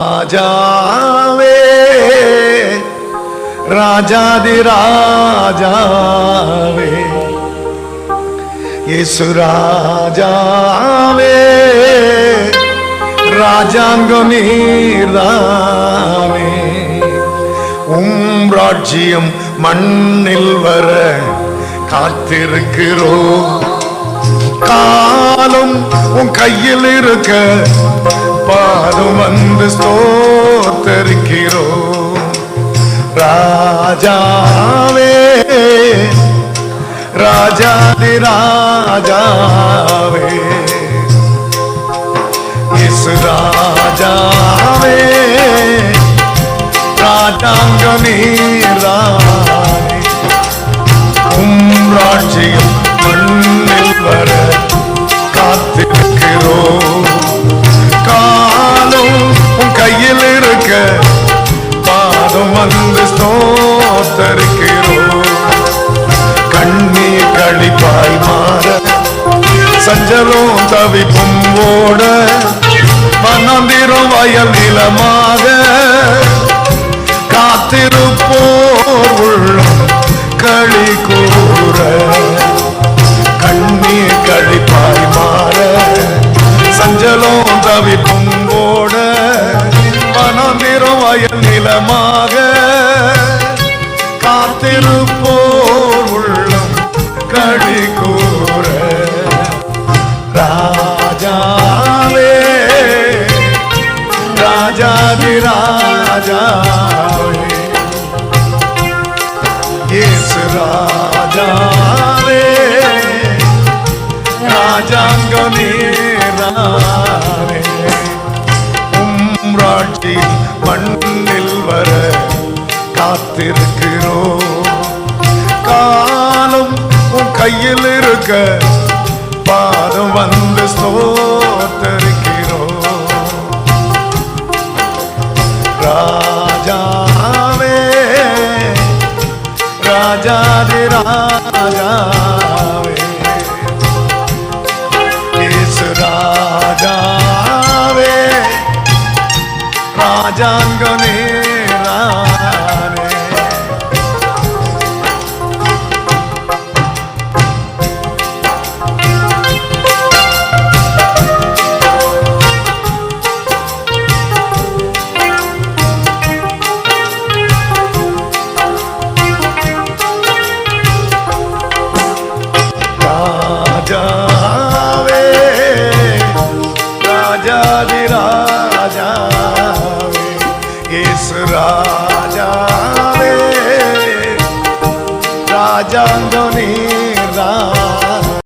ராஜாவே ராஜாதி ராஜாவே இயேசு ராஜாவே ராஜாங்கம் நீர்தானே ராஜ்யம் மண்ணில் வர காத்திருக்கிறோம் காலம் உன் கையில் இருக்க பாதம் வந்து ஸ்தோத்தரிக்கிறோம் ராஜாவே ராஜாதி ராஜாவே இயேசு ராஜாவே ராஜாங்க நீரானே ராஜ்யம் மண்ணில் வர காத்திருக்கிறோம் காலம் உன் கையில் இருக்க பாதம் வந்து ஸ்தோத்தரிக்கிறோம் கண்ணீர் கழிப்பாய் மாற சஞ்சலம் தவிப்பும் ஓட மனந்திரும் வயல் நிலமாக காத்திருப்போர் உள்ளம் களி கூற கண்ணீர் கழிப்பாய் மாற சஞ்சலம் தவிப்பும் ஓட மனந்திரும் வயல் நிலமாக காத்திருப்போர் உள்ளம் களி கூற ராஜாவே ராஜாதி ராஜாவே இயேசு ராஜாவே ராஜாங்க நீரானே ராஜ்யம் மண்ணில் வர காத்திருக்கிறோம் காலம் உன் கையில் இருக்க பாதம் வந்து ஸ்தோத்தரிக்கிறோம் ராஜாவே ராஜாதி ராஜாவே இயேசு ராஜாவே ராஜாங்க நீரானே ராஜாவே ராஜாதி ராஜாவே இயேசு ராஜாவே ராஜாங்க நீர்தானே